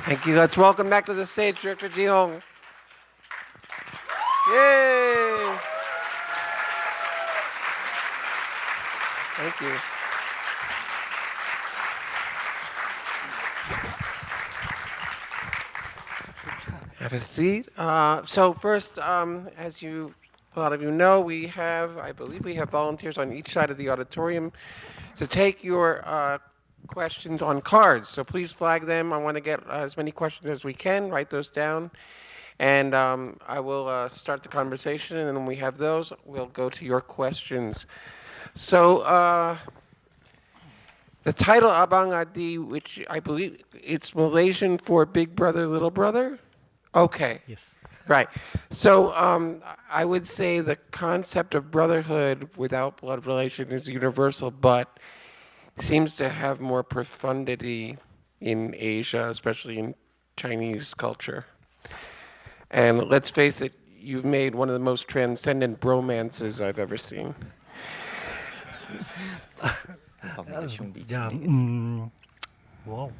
Thank you. Let's welcome back to the stage Director Jin Ong. Yay! Thank you. Have a seat. So first, as a lot of you know, I believe we have volunteers on each side of the auditorium to take your questions on cards. So please flag them. I want to get as many questions as we can. Write those down. And I will start the conversation, and then when we have those, we'll go to your questions. So the title Abangadi, which I believe it's Malaysian for Big Brother, Little Brother? Okay. Yes. Right. So I would say the concept of brotherhood without blood relation is universal, but seems to have more profundity in Asia, especially in Chinese culture. And let's face it, you've made one of the most transcendent bromances I've ever seen. Yeah. Wow.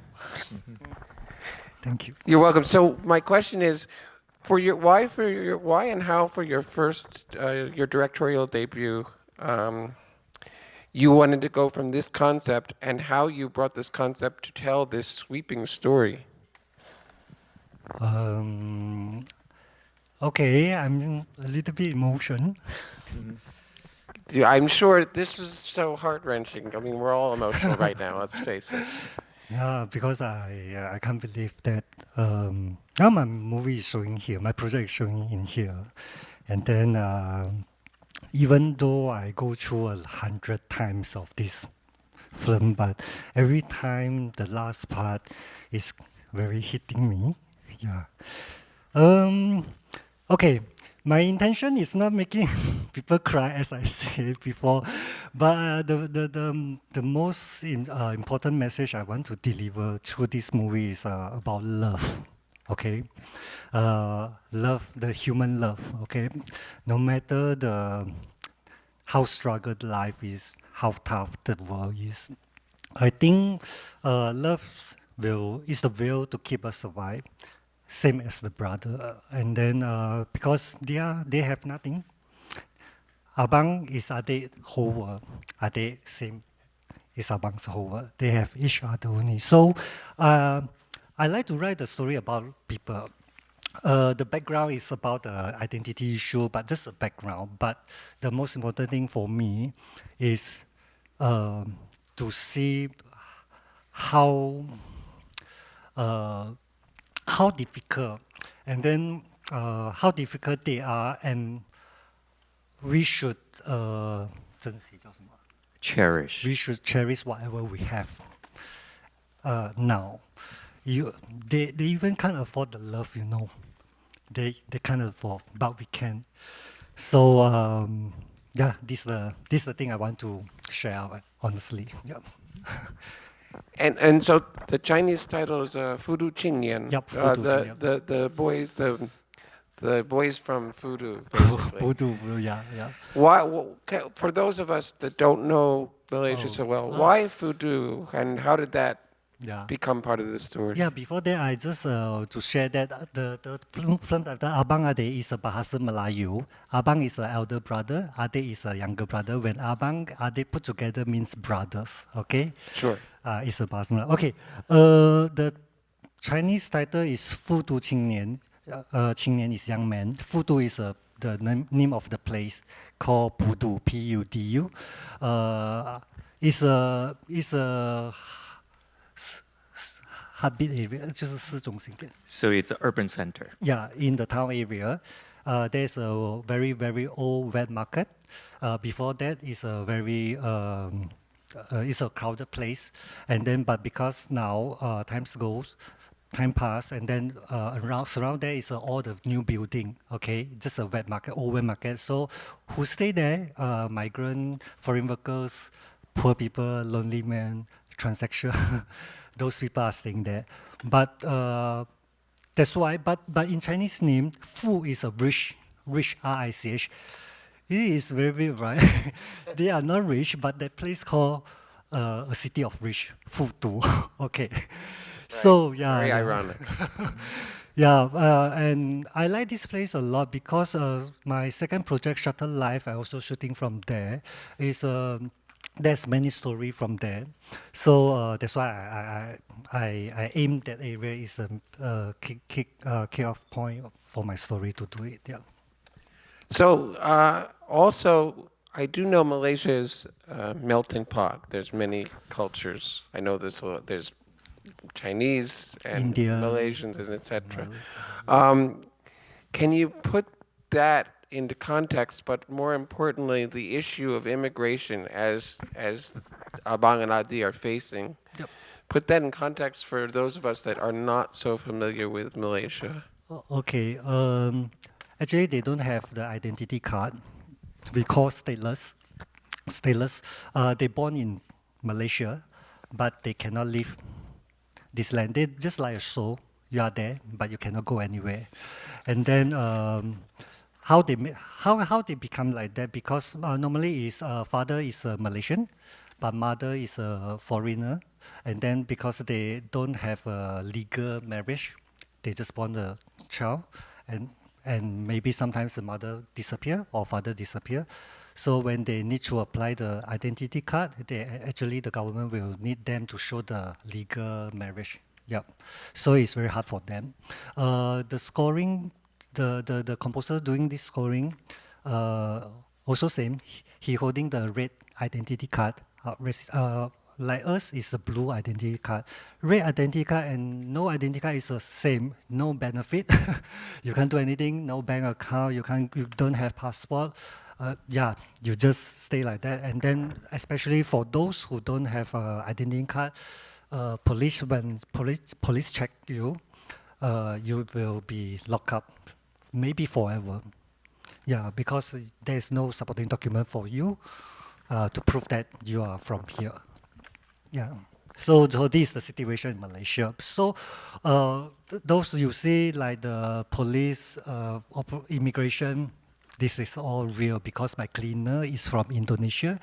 Thank you. You're welcome. So my question is, why and how for your first your directorial debut, you wanted to go from this concept, and how you brought this concept to tell this sweeping story. Okay, I'm a little bit emotional. Yeah, I'm sure this is so heart-wrenching. I mean, we're all emotional right now, let's face it. Yeah, because I can't believe that now my movie is showing here, my project is showing in here, and then even though I go through 100 times of this film, but every time the last part is very hitting me. Yeah. Okay. My intention is not making people cry, as I said before, but the most important message I want to deliver through this movie is about love. Okay, love, the human love. Okay, no matter how struggled life is, how tough the world is, I think love is the will to keep us alive, same as the brother. And then because they have nothing, Abang is Adik whole world. Adik same is Abang's whole world. They have each other only. So I like to write the story about people. The background is about the identity issue, but just the background. But the most important thing for me is to see how difficult, and then how difficult they are, and we should cherish. We should cherish whatever we have now. They even can't afford the love, you know. They can't afford, but we can. So yeah, this is the thing I want to share out, honestly. Yeah. And so the Chinese title is Fudu Qingyan. Yep, Fudu Qingyan. The boys from Fudu, basically. Pudu, yeah. Why, for those of us that don't know Malaysia so well, why Fudu, and how did that become part of the story? Yeah, before that, I just to share that the film title Abang Adik is a Bahasa Melayu. Abang is an elder brother, Adik is a younger brother. When Abang Adik put together means brothers. Okay. Sure. It's a Bahasa Melayu. Okay. The Chinese title is Fudu Qingnian. Qingnian is young man. Fudu is the name of the place called Pudu, P-U-D-U. It's a heartbeat area, 就是市中心点. So it's an urban center. Yeah, in the town area, there's a very, very old wet market. Before that, it's a very it's a crowded place. And then, but because now time pass, and then surround there is all the new building. Okay, just a wet market, old wet market. So who stay there? Migrant, foreign workers, poor people, lonely men, transsexual. Those people are staying there. But that's why, but in Chinese name, Fu is a rich, R-I-C-H. It is very weird, right? They are not rich, but that place called a city of rich, Fudu. Okay. So yeah, Very yeah. ironic. Yeah, and I like this place a lot because my second project, Shuttle Life, I also shooting from there. Is there's many story from there, so that's why I aim that area is a kick off point for my story to do it. Yeah. So also, I do know Malaysia is a melting pot. There's many cultures. I know there's Chinese and Indian, Malaysians and etc. Malay. Um, can you put that into context, but more importantly, the issue of immigration as Abangadi are facing? Yep. Put that in context for those of us that are not so familiar with Malaysia. Okay. Actually, they don't have the identity card. We call stateless. Stateless. They born in Malaysia, but they cannot leave this land. They just like a soul. You are there, but you cannot go anywhere. And then how they become like that? Because normally is father is a Malaysian, but mother is a foreigner. And then because they don't have a legal marriage, they just born the child, and and maybe sometimes the mother disappear or father disappear. So when they need to apply the identity card, actually the government will need them to show the legal marriage. Yep. So it's very hard for them. The scoring, the composer doing this scoring, also same. He holding the red identity card. Like us is a blue identity card. Red identity card and no identity card is the same. No benefit. You can't do anything. No bank account. You don't have passport. Yeah, you just stay like that. And then, especially for those who don't have identity card, police check you, you will be locked up, maybe forever. Yeah, because there's no supporting document for you to prove that you are from here. Yeah. So this is the situation in Malaysia. So those you see like the police, immigration, this is all real because my cleaner is from Indonesia.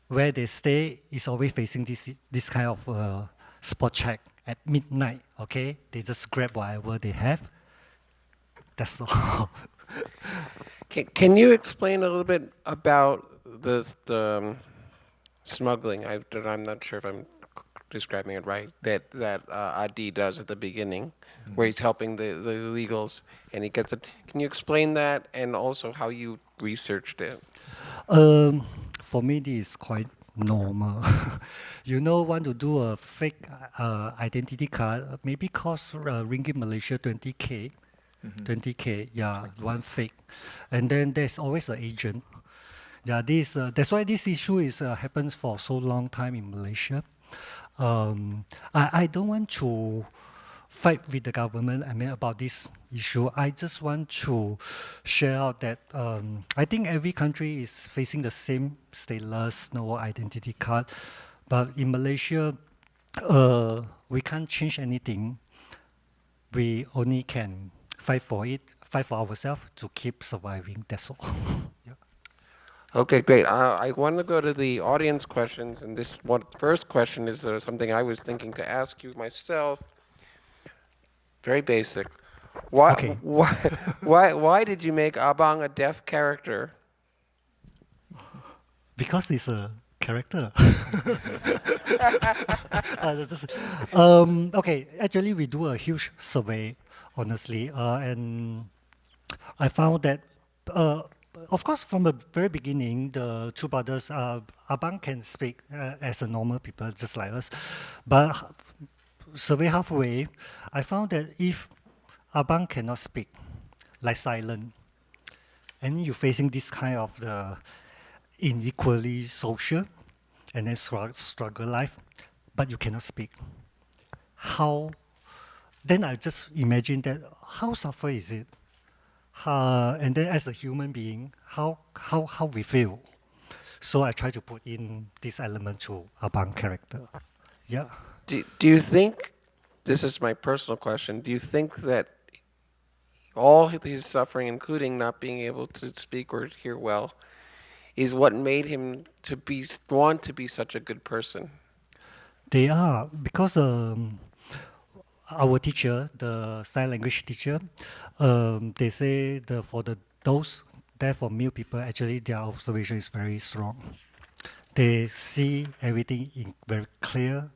Where they stay is always facing this kind of spot check at midnight. Okay, they just grab whatever they have. That's all. Can you explain a little bit about the smuggling? I'm not sure if I'm describing it right. That Adi does at the beginning, where he's helping the illegals, and he gets it. Can you explain that, and also how you researched it? Um, for me, this is quite normal. You know, want to do a fake identity card, maybe cost ringgit Malaysia 20K. 20K, yeah, one fake. And then there's always an agent. Yeah, that's why this issue is happens for so long time in Malaysia. I don't want to fight with the government. I mean about this issue. I just want to share out that I think every country is facing the same stateless, no identity card. But in Malaysia, we can't change anything. We only can fight for it, fight for ourselves to keep surviving. That's all. Yeah. Okay, great. I want to go to the audience questions, and this one first question is something I was thinking to ask you myself. Very basic. Why, Okay. why, why did you make Abang a deaf character? Because it's a character. Okay, actually, we do a huge survey, honestly, and I found that, uh, of course, from the very beginning, the two brothers, Abang can speak as a normal people, just like us, but survey halfway, I found that if Abang cannot speak, like silent, and you're facing this kind of the inequally social and then struggle life, but you cannot speak. How? Then I just imagine that how suffer is it? And then as a human being, how we feel. So I try to put in this element to Abang character. Yeah. Do you think, this is my personal question, do you think that all his suffering, including not being able to speak or hear well, is what made him want to be such a good person? They are because our teacher, the sign language teacher, they say for those deaf or mute people, actually their observation is very strong. They see everything in very clear.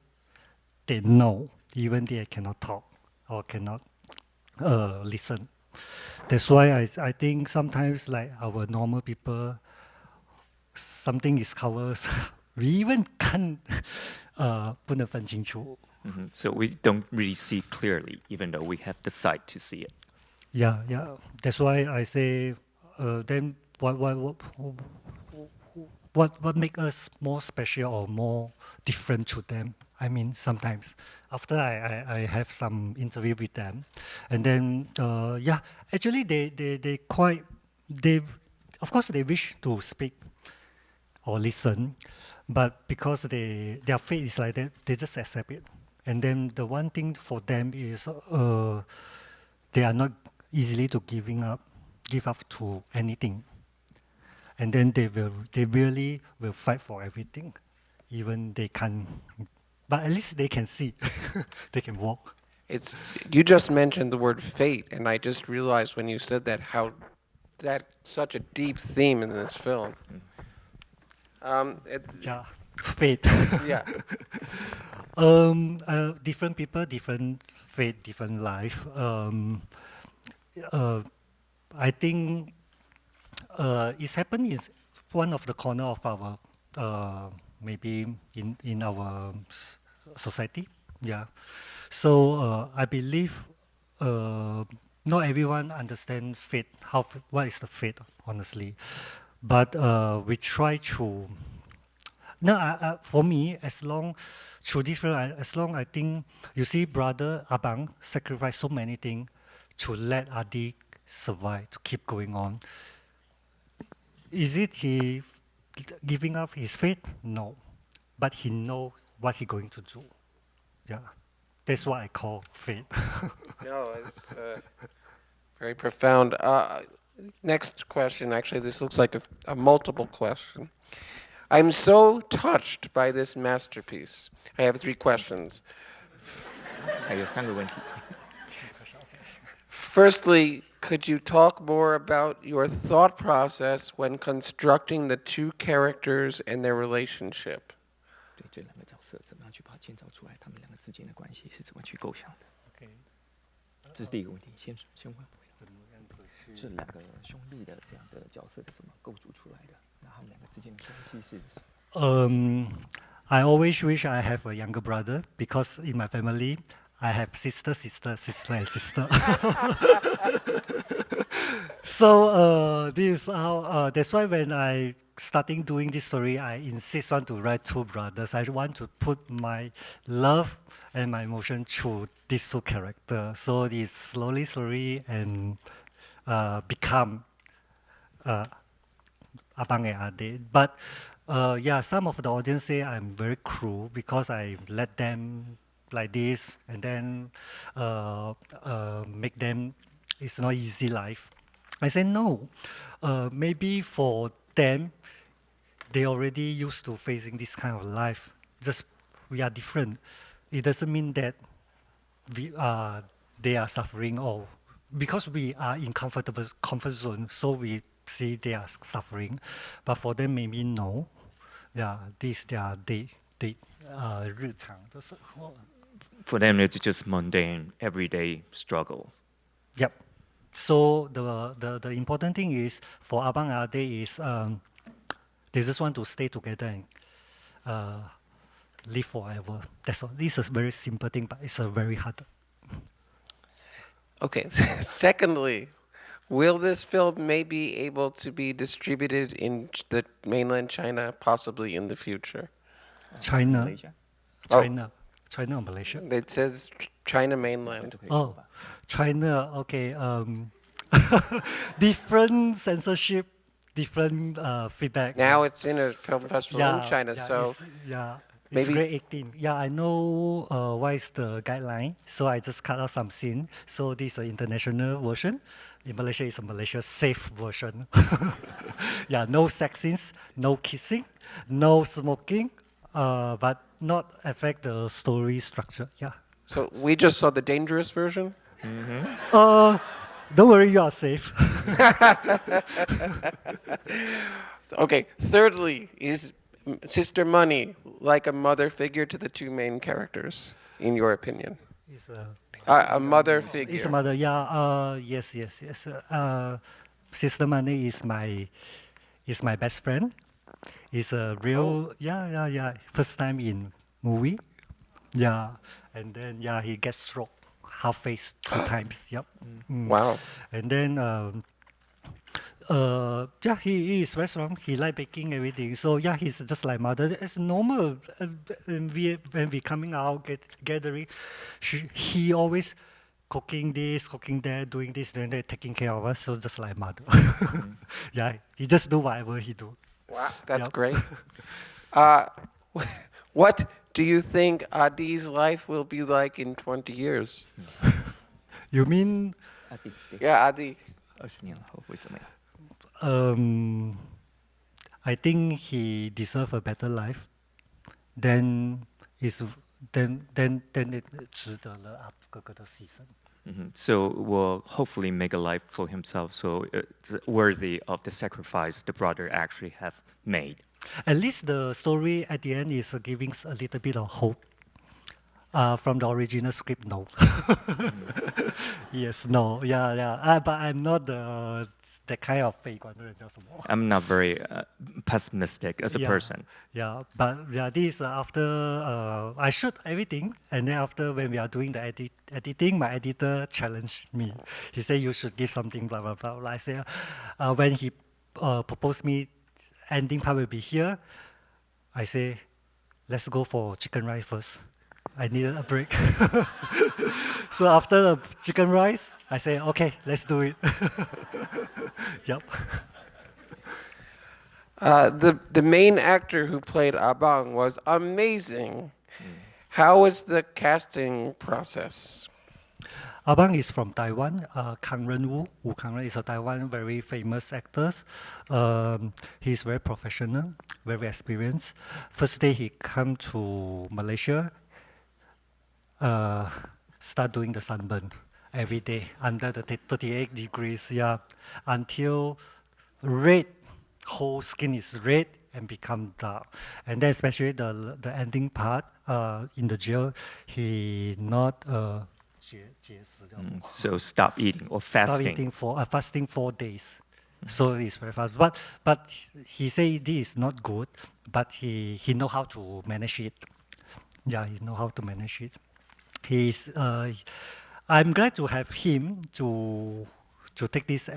They know, even they cannot talk or cannot listen. That's why I think sometimes like our normal people, something is covered, we even can't 不能分清楚. So we don't really see clearly, even though we have the sight to see it. Yeah, yeah. That's why I say, then what make us more special or more different to them? I mean, sometimes after I have some interview with them, and then yeah, actually they quite they, of course they wish to speak or listen, but because their fate is like that, they just accept it. And then the one thing for them is they are not easily to give up to anything. And then they really will fight for everything, even they can't. But at least they can see, they can walk. You just mentioned the word fate, and I just realized when you said that how that's such a deep theme in this film. Yeah, fate. Yeah. Different people, different fate, different life. I think it's happened in one of the corner of our maybe in our society. Yeah. So I believe not everyone understands fate. What is the fate, honestly? But we try to. No, for me, as long through this film, as long I think you see, brother Abang sacrificed so many things to let Adik survive, to keep going on. Is it he giving up his faith? No, but he know what he going to do. Yeah, that's what I call faith. No, it's very profound. Next question. Actually, this looks like a multiple question. I'm so touched by this masterpiece. I have 3 questions. 还有3个问题。 Firstly, could you talk more about your thought process when constructing the 2 characters and their relationship? 对这2个角色怎么样去把它建造出来，他们2个之间的关系是怎么去构想的？ Okay. 这是第一个问题，先问这2个兄弟的这样的角色是怎么构筑出来的？那他们2个之间的关系是？ I always wish I have a younger brother because in my family I have sister, and sister. So this is how. That's why when I starting doing this story, I insist on to write 2 brothers. I want to put my love and my emotion through these 2 characters. So this slowly and become Abang Adik. But yeah, some of the audience say I'm very cruel because I let them like this and then make them, it's not easy life. I say no. Maybe for them, they already used to facing this kind of life. Just we are different. It doesn't mean that they are suffering or because we are in comfort zone, so we see they are suffering. But for them, maybe no. Yeah, this their they 日常的生活. For them, it's just mundane, everyday struggle. Yep. So the important thing is for Abang Adik is they just want to stay together and live forever. That's all. This is a very simple thing, but it's a very hard. Okay. Secondly, will this film may be able to be distributed in the mainland China, possibly in the future? China, Malaysia? Oh. China or Malaysia? It says China mainland. Oh, China. Okay. Different censorship, different feedback. Now it's in a film festival in China, yeah, so it's maybe- grade 18. Yeah, I know what is the guideline, so I just cut out some scene. So this is an international version. In Malaysia, it's a Malaysia safe version. Yeah, no sex scenes, no kissing, no smoking, but not affect the story structure. Yeah. So we just saw the dangerous version. Don't worry, you are safe. Okay. Thirdly, is Sister Money like a mother figure to the two main characters, in your opinion? It's A mother figure. It's a mother, yeah. Yes, yes, yes. Sister Money is my best friend. It's a real, yeah. First time in movie, yeah. And then he gets struck half face 2 times. Yep. Wow. And then he is very strong. He like baking everything. So he's just like mother. It's normal. When we coming out gathering, he always cooking this, cooking that, doing this, doing that, taking care of us. So just like mother. He just do whatever he do. Wow, that's Yep. great. What do you think Adi's life will be like in 20 years? You mean Adik, Yeah, Adi. 20年后会怎么样？ I think he deserve a better life. Then it 值得了啊哥哥的牺牲。 So will hopefully make a life for himself, so it's worthy of the sacrifice the brother actually have made. At least the story at the end is giving us a little bit of hope. From the original script, no. Yes, no, yeah. But I'm not that kind of 悲观的人叫什么？ I'm not very pessimistic as a person. Yeah, but this after I shoot everything, and then after when we are doing the editing, my editor challenged me. He said you should give something, blah blah blah. I said when he proposed me, ending part will be here. I say let's go for chicken rice first. I needed a break. So after the chicken rice, I say okay, let's do it. Yep. The main actor who played Abang was amazing. How was the casting process? Abang is from Taiwan. Kang Ren Wu Kang is a Taiwan very famous actor. He's very professional, very experienced. First day he come to Malaysia, start doing the sunburn every day under the 38 degrees, until red, whole skin is red and become dark. And then especially the ending part, in the jail, he not 节食叫什么？ So stop eating or Stop fasting. eating for fasting 4 days. So it's very fast. But he say this is not good, but he know how to manage it. Yeah, he know how to manage it. He's I'm glad to have him to take this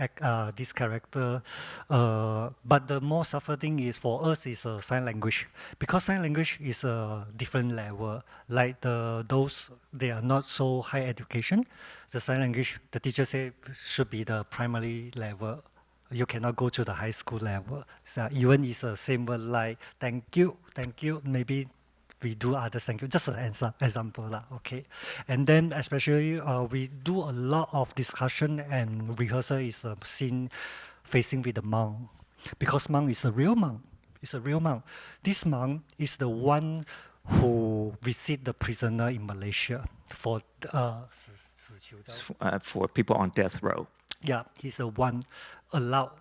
this character. But the more suffering thing is for us is sign language, because sign language is a different level. Like those they are not so high education. The sign language the teacher say should be the primary level. You cannot go to the high school level. So even it's the same word like thank you, maybe we do other thank you, just an example lah, okay. And then especially we do a lot of discussion and rehearsal is a scene facing with the monk, because monk is a real monk. It's a real monk. This monk is the one who visit the prisoner in Malaysia for For people on death row. yeah, he's the one allowed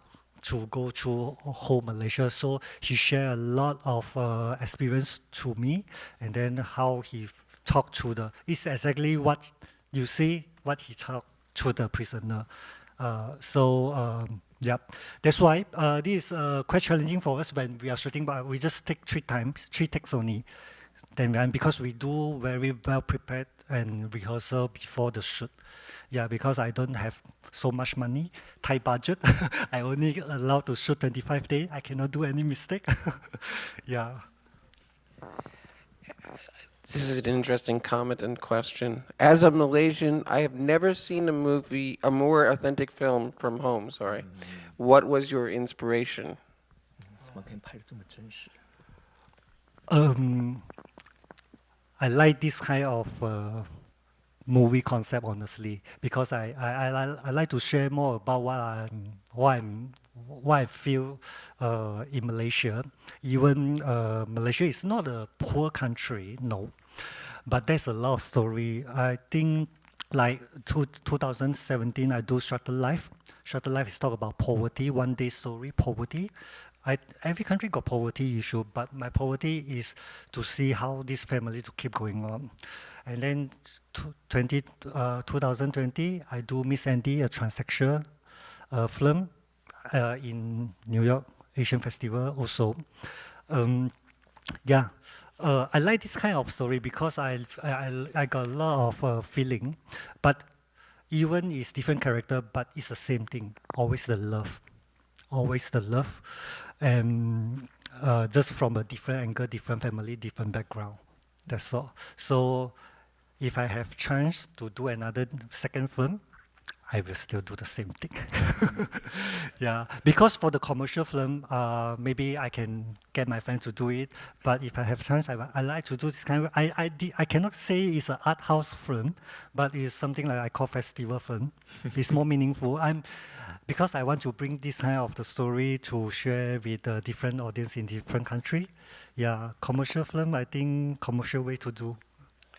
to go through whole Malaysia. So he shared a lot of experience to me, and then how he talked to it's exactly what you see, what he talked to the prisoner. Yeah, that's why this is quite challenging for us when we are shooting, but we just take 3 takes only. Then because we do very well prepared and rehearsal before the shoot. Yeah, because I don't have so much money, tight budget. I only allowed to shoot 25 days. I cannot do any mistake. Yeah. This is an interesting comment and question. As a Malaysian, I have never seen a more authentic film from home. Sorry. What was your inspiration? 怎么可以拍得这么真实？ I like this kind of movie concept, honestly, because I like to share more about what I feel in Malaysia. Even Malaysia is not a poor country, no, but there's a lot of story. I think like 2017, I do Shuttle Life. Shuttle Life is talk about poverty, one day story, poverty. Every country got poverty issue, but my poverty is to see how this family to keep going on. And then 2020, I do Miss Andy, a transsexual film in New York Asian Festival also. Yeah, I like this kind of story because I got a lot of feeling, but even it's different character, but it's the same thing. Always the love, and just from a different angle, different family, different background. That's all. So, if I have chance to do another second film, I will still do the same thing. Yeah, because for the commercial film, maybe I can get my friends to do it. But if I have chance, I like to do this kind of. I cannot say it's an art house film, but it's something like I call festival film. It's more meaningful. Because I want to bring this kind of the story to share with the different audience in different country. Yeah, commercial film. I think commercial way to do.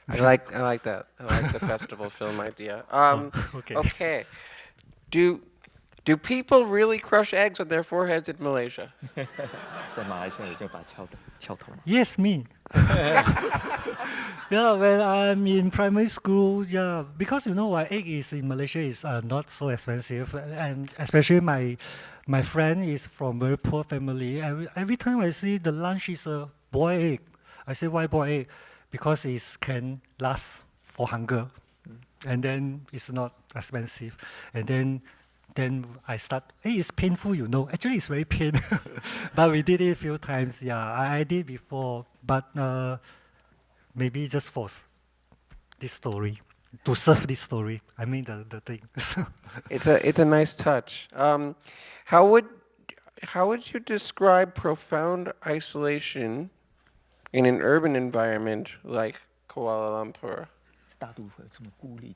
I like that. I like the festival film idea. Okay. Okay. Do people really crush eggs on their foreheads in Malaysia? 在马来西亚有就把敲头嘛。 Yes, me. Yeah, when I'm in primary school, yeah, because you know why egg is in Malaysia is not so expensive, and especially my friend is from very poor family. Every time I see the lunch is a boiled egg, I say why boiled egg? Because it can last for hunger, and then it's not expensive, and then I start, hey, it's painful, you know. Actually, it's very pain. But we did it a few times. Yeah, I did before. But maybe just for this story, to serve this story. I mean, the thing. It's a nice touch. How would you describe profound isolation in an urban environment like Kuala Lumpur? 大都会这么孤立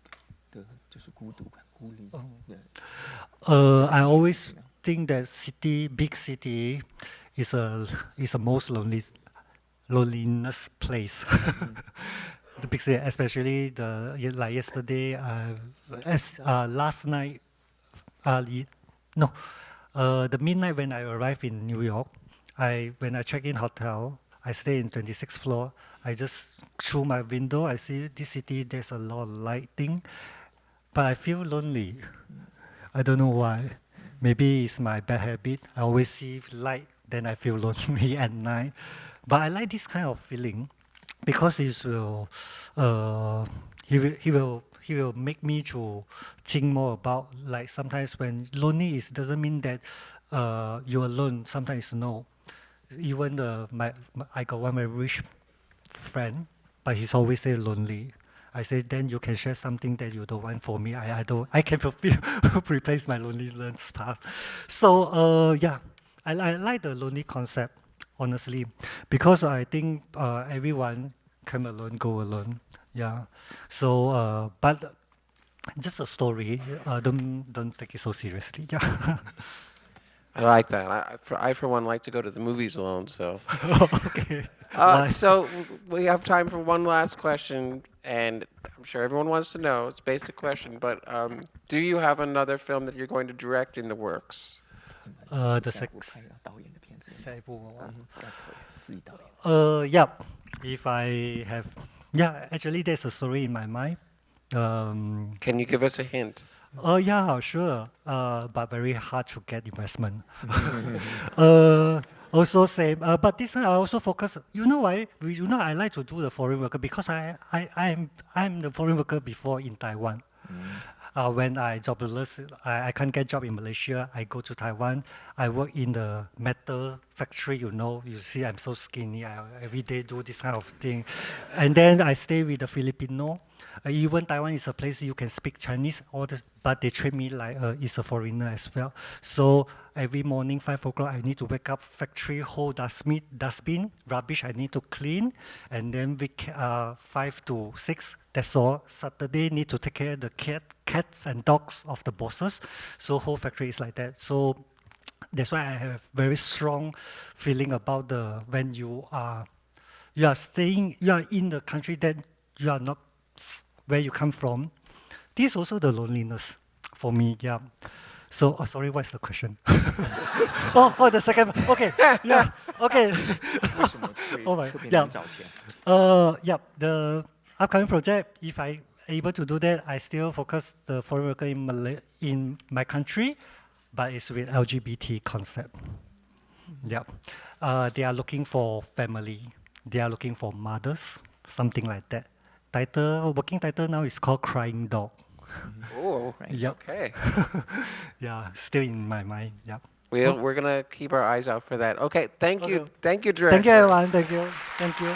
的，就是孤独感、孤立。对 I always think that big city, is a most loneliness place. The big city, especially like yesterday, last night, the midnight when I arrived in New York, when I check in hotel, I stay in 26th floor. I just through my window, I see this city. There's a lot of lighting, but I feel lonely. I don't know why. Maybe it's my bad habit. I always see light, then I feel lonely at night. But I like this kind of feeling because he will make me to think more about, like, sometimes when lonely doesn't mean that you're alone. Sometimes no. Even I got one very rich friend, but he's always say lonely. I say, then you can share something that you don't want for me. I can fulfill, replace my loneliness part. So yeah, I like the lonely concept, honestly, because I think everyone come alone, go alone. Yeah. So but just a story. Don't take it so seriously. Yeah. I like that. I for one like to go to the movies alone. So. Okay. Why? So we have time for one last question, and I'm sure everyone wants to know. It's a basic question, but do you have another film that you're going to direct in the works? The 下一部拍导演的片子，下一部要可以自己导演。Yeah. If I have, yeah, actually there's a story in my mind. Can you give us a hint? Oh yeah, sure. But very hard to get investment. Also same. But this time I also focus. You know why? I like to do the foreign worker because I'm the foreign worker before in Taiwan. When I jobless, I can't get job in Malaysia. I go to Taiwan. I work in the metal factory. You see, I'm so skinny. I every day do this kind of thing, and then I stay with the Filipino. Even Taiwan is a place you can speak Chinese, but they treat me like it's a foreigner as well. So every morning, 5 o'clock, I need to wake up, factory whole dustbin, rubbish I need to clean, and then 5 to 6, that's all. Saturday, need to take care of the cats and dogs of the bosses. So whole factory is like that. So that's why I have very strong feeling about when you are in the country that you are not where you come from. This is also the loneliness for me. Yeah. So, sorry, what's the question? the second. Okay. Yeah. Okay. 为什么会 Oh my- 特别 yeah. 难找钱？ Yeah, the upcoming project, if I able to do that, I still focus the foreign worker in my country, but it's with LGBT concept. Yeah, they are looking for family. They are looking for mothers, something like that. Working title now is called Crying Dog. Oh, Right. Yep. okay. Yeah, still in my mind. Yeah. We're gonna keep our eyes out for that. Okay, thank you, Okay. thank you, Director. Thank you, everyone. Thank you. Thank you.